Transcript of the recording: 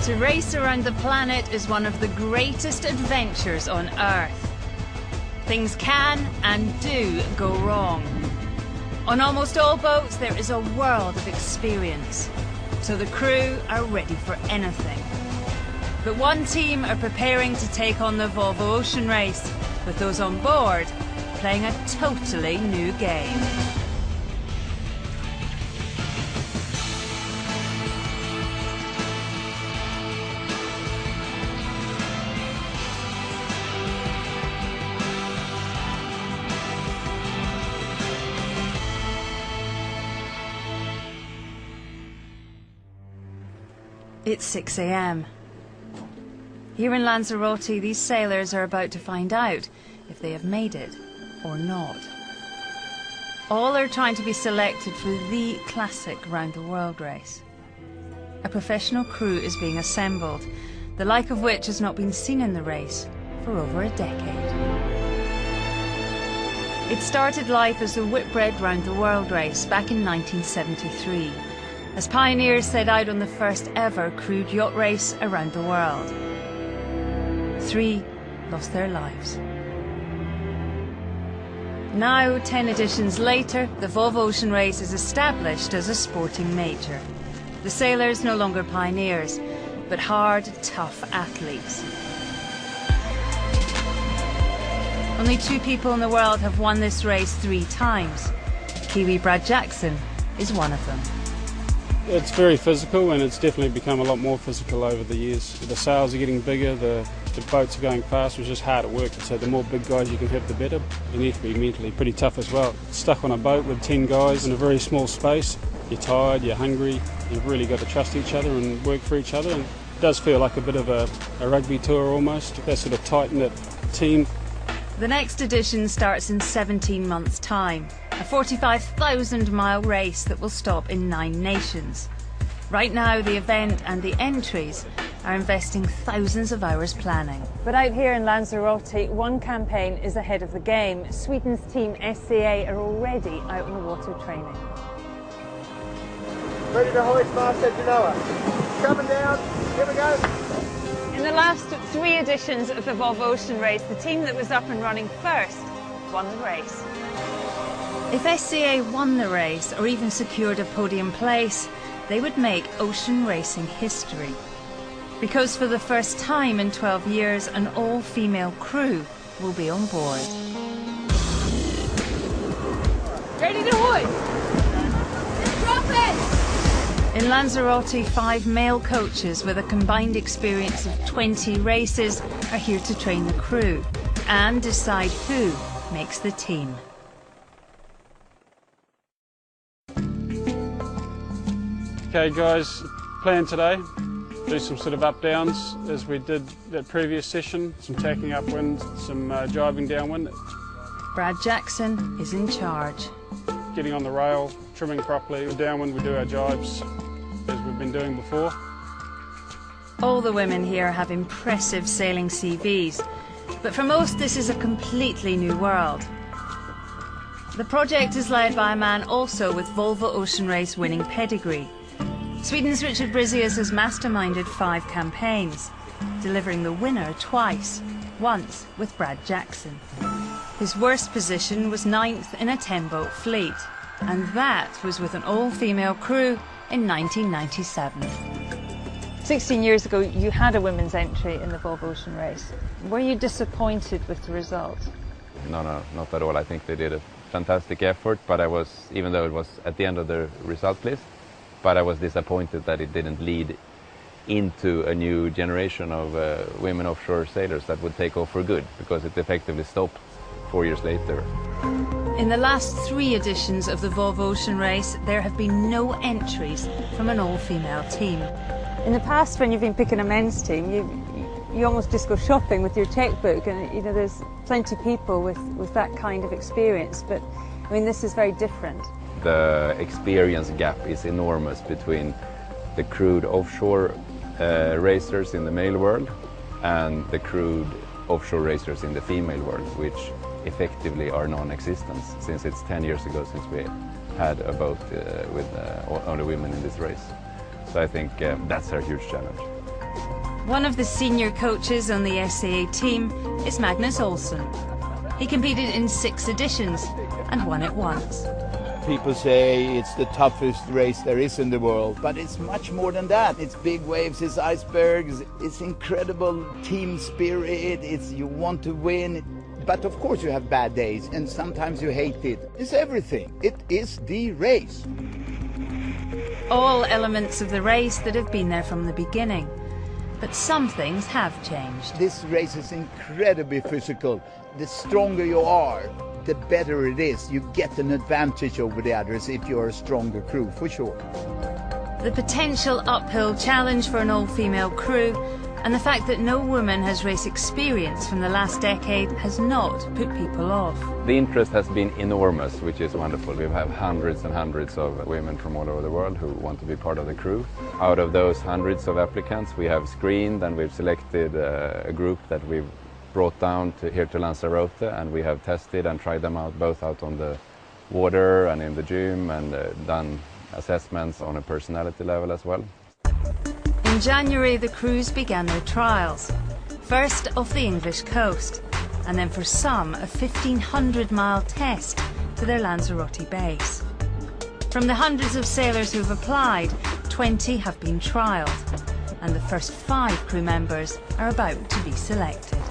To race around the planet is one of the greatest adventures on Earth. Things can and do go wrong. On almost all boats there is a world of experience, so the crew are ready for anything. But one team are preparing to take on the Volvo Ocean Race, with those on board playing a totally new game. It's 6 a.m. Here in Lanzarote, these sailors are about to find out if they have made it or not. All are trying to be selected for the classic round the world race. A professional crew is being assembled, the like of which has not been seen in the race for over a decade. It started life as the Whitbread round the world race back in 1973. As pioneers set out on the first ever crewed yacht race around the world. 3 lost their lives. Now, 10 editions later, the Volvo Ocean Race is established as a sporting major. The sailors no longer pioneers, but hard, tough athletes. Only 2 people in the world have won this race 3 times. Kiwi Brad Jackson is one of them. It's very physical, and it's definitely become a lot more physical over the years. The sails are getting bigger, the boats are going fast, it's just hard at work. So the more big guys you can have, the better. You need to be mentally pretty tough as well. Stuck on a boat with 10 guys in a very small space, you're tired, you're hungry, you've really got to trust each other and work for each other. And it does feel like a bit of a rugby tour almost, that sort of tight-knit team. The next edition starts in 17 months' time. A 45,000-mile race that will stop in 9 nations. Right now, the event and the entries are investing thousands of hours planning. But out here in Lanzarote, one campaign is ahead of the game. Sweden's team SCA are already out on the water training. Ready to hoist, Master Genoa. Coming down, here we go. In the last 3 editions of the Volvo Ocean Race, the team that was up and running first won the race. If SCA won the race, or even secured a podium place, they would make ocean racing history. Because for the first time in 12 years, an all-female crew will be on board. Ready to hoist! Drop it! In Lanzarote, 5 male coaches with a combined experience of 20 races are here to train the crew and decide who makes the team. Okay guys, plan today, do some sort of up-downs as we did that previous session, some tacking upwind, some jibing downwind. Brad Jackson is in charge. Getting on the rail, trimming properly, downwind we do our jibes as we've been doing before. All the women here have impressive sailing CVs, but for most this is a completely new world. The project is led by a man also with Volvo Ocean Race winning pedigree. Sweden's Richard Brizius has masterminded 5 campaigns, delivering the winner twice, once with Brad Jackson. His worst position was 9th in a 10-boat fleet, and that was with an all-female crew in 1997. 16 years ago you had a women's entry in the Volvo Ocean Race. Were you disappointed with the result? No, not at all. I think they did a fantastic effort, but I was, even though it was at the end of the result list, but I was disappointed that it didn't lead into a new generation of women offshore sailors that would take off for good, because it effectively stopped 4 years later. In the last 3 editions of the Volvo Ocean Race, there have been no entries from an all-female team. In the past, when you've been picking a men's team, you almost just go shopping with your checkbook, and you know there's plenty of people with that kind of experience, but I mean this is very different. The experience gap is enormous between the crewed offshore racers in the male world and the crewed offshore racers in the female world, which effectively are non-existent, since it's 10 years ago since we had a boat with only women in this race. So I think that's a huge challenge. One of the senior coaches on the SCA team is Magnus Olsson. He competed in 6 editions and won it once. People say it's the toughest race there is in the world, but it's much more than that. It's big waves, it's icebergs, it's incredible team spirit, it's you want to win. But of course you have bad days and sometimes you hate it. It's everything. It is the race. All elements of the race that have been there from the beginning. But some things have changed. This race is incredibly physical. The stronger you are, the better it is. You get an advantage over the others if you're a stronger crew, for sure. The potential uphill challenge for an all-female crew and the fact that no woman has race experience from the last decade has not put people off. The interest has been enormous, which is wonderful. We have hundreds and hundreds of women from all over the world who want to be part of the crew. Out of those hundreds of applicants, we have screened and we've selected a group that we've brought down here to Lanzarote, and we have tested and tried them out both out on the water and in the gym, and done assessments on a personality level as well. In January, the crews began their trials. First off the English coast, and then for some a 1,500-mile test to their Lanzarote base. From the hundreds of sailors who've applied, 20 have been trialled, and the first 5 crew members are about to be selected.